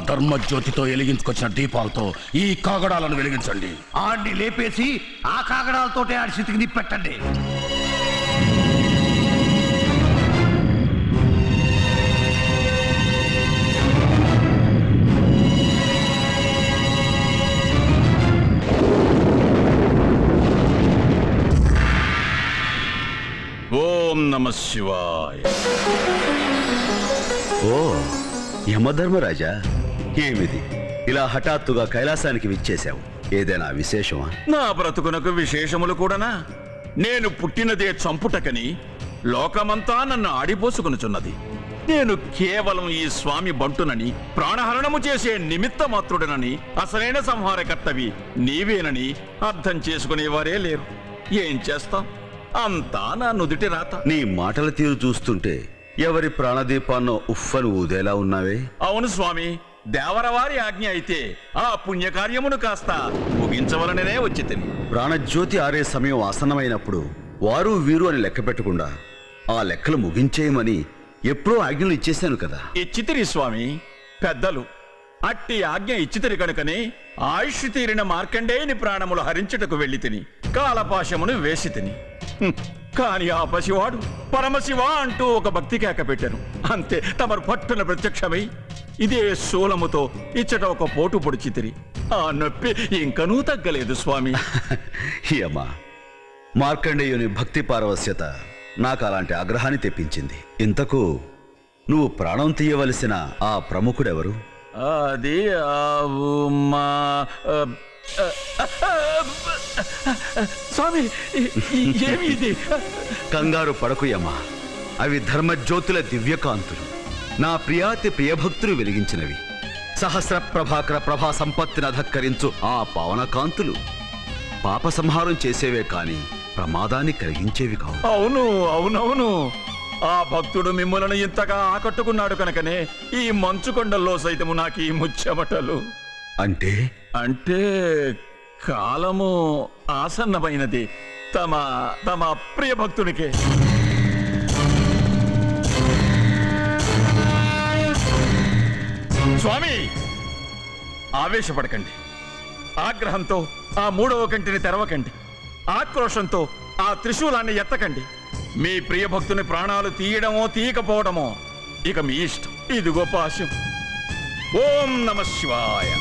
ధర్మజ్యోతితో వెలిగించుకొచ్చిన దీపాలతో ఈ కాగడాలను వెలిగించండి. ఆడిని లేపేసి ఆ కాగడాలతోటే ఆడి స్థితికి నిప్పెట్టండి. ఓం నమ శివాయ. ఓ యమధర్మరాజా, ఏమిది ఇలా హఠాత్తుగా కైలాసానికి విచ్చేశావు? ఏదైనా విశేషమా? నా బ్రతుకునకు విశేషములు కూడానా? నేను పుట్టినదే చంపుటకని లోకమంతా నన్ను ఆడిపోసుకొనుచున్నది. నేను కేవలం ఈ స్వామి బంటునని, ప్రాణహరణము చేసే నిమిత్త మాత్రుడనని, అసలైన సంహారకర్తవి నీవేనని అర్థం చేసుకునేవారే లేరు. ఏం చేస్తాం, అంతా నా నుదుటి రాత. నీ మాటల తీరు చూస్తుంటే ఎవరి ప్రాణదీపాన్నో ఉఫ్ఫను ఊదేలా ఉన్నావే. అవును స్వామి, దేవరవారి ఆజ్ఞ అయితే ఆ పుణ్యకార్యమును కాస్త ముగించవలననే వచ్చి తిని. ప్రాణజ్యోతి ఆరే సమయం ఆసన్నమైనప్పుడు వారు వీరు అని లెక్క పెట్టకుండా ఆ లెక్కలు ముగించేయమని ఎప్పుడో ఆజ్ఞలు ఇచ్చేశాను కదా. ఇచ్చితిరి స్వామి, పెద్దలు అట్టి ఆజ్ఞ ఇచ్చితిరి కనుకనే ఆయుష్ తీరిన మార్కండేయుని ప్రాణములు హరించుటకు వెళ్లి తిని కాలపాశమును వేసి తిని. కాని ఆ పసివాడు పరమశివ అంటూ ఒక భక్తి కేక పెట్టాను. అంతే, తమరు పట్టున ప్రత్యక్షమై ఇదే శూలముతో ఇచ్చట ఒక పోటు పొడిచితిరి. ఆ నొప్పి ఇంకనూ తగ్గలేదు స్వామి. యమా, మార్కండేయుని భక్తి పారవస్యత నాకు అలాంటి ఆగ్రహాన్ని తెప్పించింది. ఇంతకు నువ్వు ప్రాణం తీయవలసిన ఆ ప్రముఖుడెవరు? అది మా స్వామి, ఏమి ఇది? కంగారు పడకు యమా, అవి ధర్మజ్యోతుల దివ్యకాంతులు, నా ప్రియాతి ప్రియభక్తులు వెలిగించినవి. సహస్ర ప్రభాకర ప్రభా సంపత్తిని అధక్కరించు ఆ పావనకాంతులు పాప సంహారం చేసేవే కాని ప్రమాదాన్ని కలిగించేవి కావు. అవును అవునవును, ఆ భక్తుడు మిమ్మల్ని ఇంతగా ఆకట్టుకున్నాడు కనుకనే ఈ మంచు కొండల్లో సైతము నాకు ఈ ముచ్చెమటలు. అంటే అంటే కాలము ఆసన్నమైనది తమ తమ ప్రియ భక్తునికే. స్వామి, ఆవేశపడకండి. ఆగ్రహంతో ఆ మూడవ కంటిని తెరవకండి. ఆక్రోషంతో ఆ త్రిశూలాన్ని ఎత్తకండి. మీ ప్రియ భక్తుని ప్రాణాలు తీయడమో తీయకపోవడమో ఇక మీ ఇష్టం. ఇదిగో పాశం. ఓం నమ శివాయ.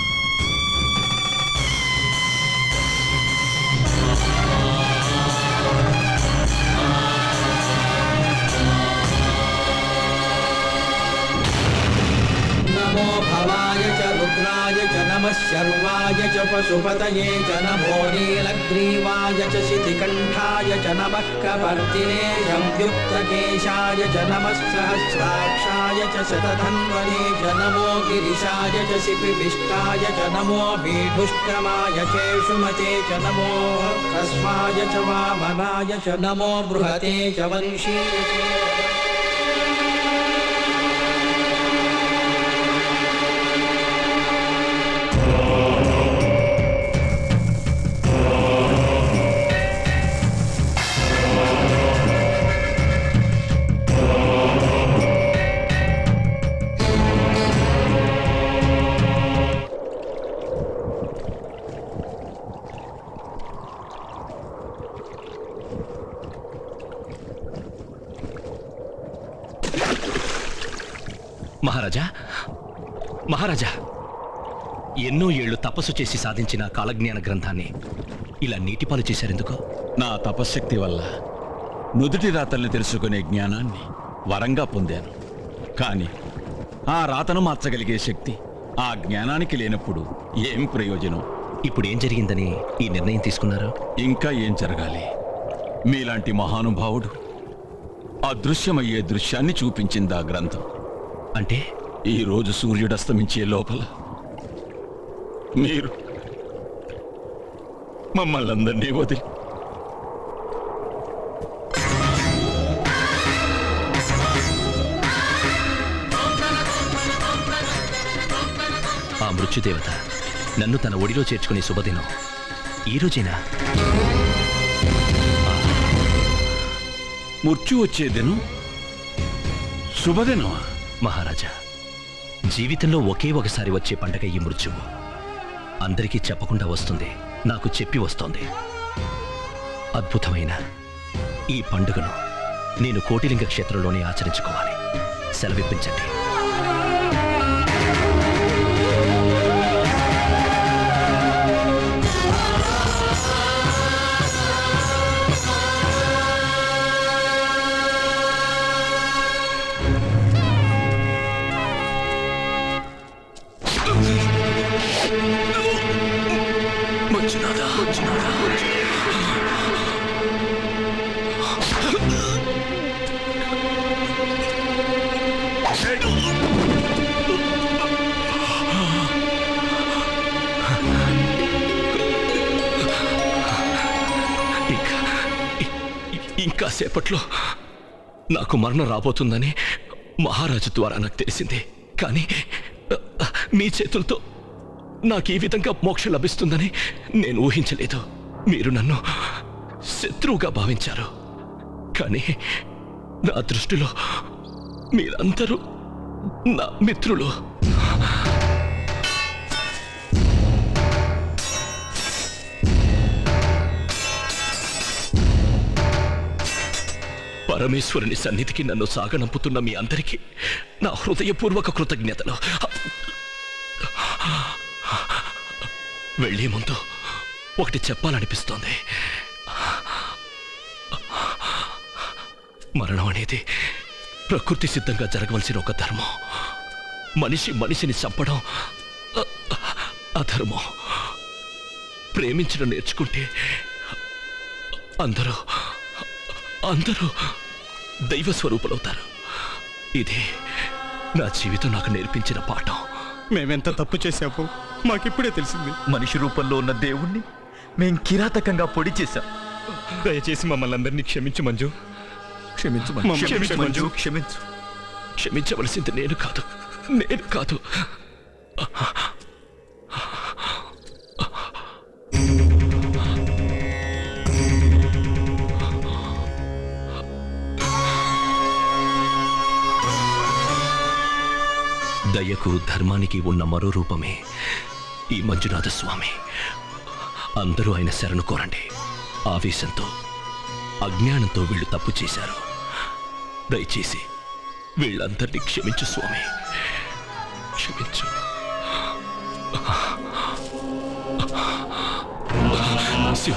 नमो भवाय च रुद्राय च नमः शर्वाय च पशुपतये च नमो नीलग्रीवाय च शितिकण्ठाय च नमः कपर्दिने संयुक्तकेशाय च नमः सहस्राक्षाय च शतधन्वने च नमो गिरिशाय च शिपिविष्टाय च नमो भीढुष्टमाय चेषुमते च नमो कस्माय च वामनाय च नमो बृहते च वंशीय మహారాజా, మహారాజా, ఎన్నో ఏళ్లు తపస్సు చేసి సాధించిన కాలజ్ఞాన గ్రంథాన్ని ఇలా నీటిపాలు చేశారెందుకు? నా తపశ్శక్తి వల్ల నుదుటి రాతల్ని తెలుసుకునే జ్ఞానాన్ని వరంగా పొందాను. కానీ ఆ రాతను మార్చగలిగే శక్తి ఆ జ్ఞానానికి లేనప్పుడు ఏం ప్రయోజనం? ఇప్పుడు ఏం జరిగిందని ఈ నిర్ణయం తీసుకున్నారు? ఇంకా ఏం జరగాలి? మీలాంటి మహానుభావుడు అదృశ్యమయ్యే దృశ్యాన్ని చూపించింది ఆ గ్రంథం. అంటే ఈ రోజు సూర్యుడస్తమించే లోపల మీరు మమ్మల్ని అందరినీ వదిలి ఆ మృత్యుదేవత నన్ను తన ఒడిలో చేర్చుకునే శుభదినం ఈ రోజేనా? మృత్యు వచ్చే దినం శుభదినమా? మహారాజా, జీవితంలో ఒకే ఒకసారి వచ్చే పండగ ఈ మృత్యువు. అందరికీ చెప్పకుండా వస్తుంది, నాకు చెప్పి వస్తోంది. అద్భుతమైన ఈ పండుగను నేను కోటిలింగ క్షేత్రంలోనే ఆచరించుకోవాలి. సెలవిప్పించండి. ఇంకా సేపట్లో నాకు మరణం రాబోతుందని మహారాజు ద్వారా నాకు తెలిసింది. కానీ మీ చేతులతో నాకు ఈ విధంగా మోక్షం లభిస్తుందని నేను ఊహించలేదు. మీరు నన్ను శత్రువుగా భావించారు, కానీ నా దృష్టిలో మీరందరూ నా మిత్రులు. పరమేశ్వరుని సన్నిధికి నన్ను సాగనంపుతున్న మీ అందరికీ నా హృదయపూర్వక కృతజ్ఞతలు. వెళ్ళే ముందు ఒకటి చెప్పాలనిపిస్తోంది. మరణం అనేది ప్రకృతి సిద్ధంగా జరగవలసిన ఒక ధర్మం. మనిషి మనిషిని చంపడం అధర్మం. ప్రేమించడం నేర్చుకుంటే అందరూ దైవ స్వరూపులవుతారు. ఇదే నా జీవితం నాకు నేర్పించిన పాఠం. మేమెంత తప్పు చేశామో మాకిప్పుడే తెలిసింది. మనిషి రూపంలో ఉన్న దేవుణ్ణి మేం కిరాతకంగా పొడి చేశాం. దయచేసి మమ్మల్ని అందరినీ క్షమించు మంజు. క్షమించు మంజు, క్షమించు. క్షమించవలసింది నేను కాదు. దయకు ధర్మానికి ఉన్న మరో రూపమే ఈ మంజునాథ స్వామి. అందరూ ఆయన శరణు కోరండి. ఆవేశంతో అజ్ఞానంతో వీళ్ళు తప్పు చేశారు. దయచేసి వీళ్ళందరినీ క్షమించు స్వామి, క్షమించు. శివ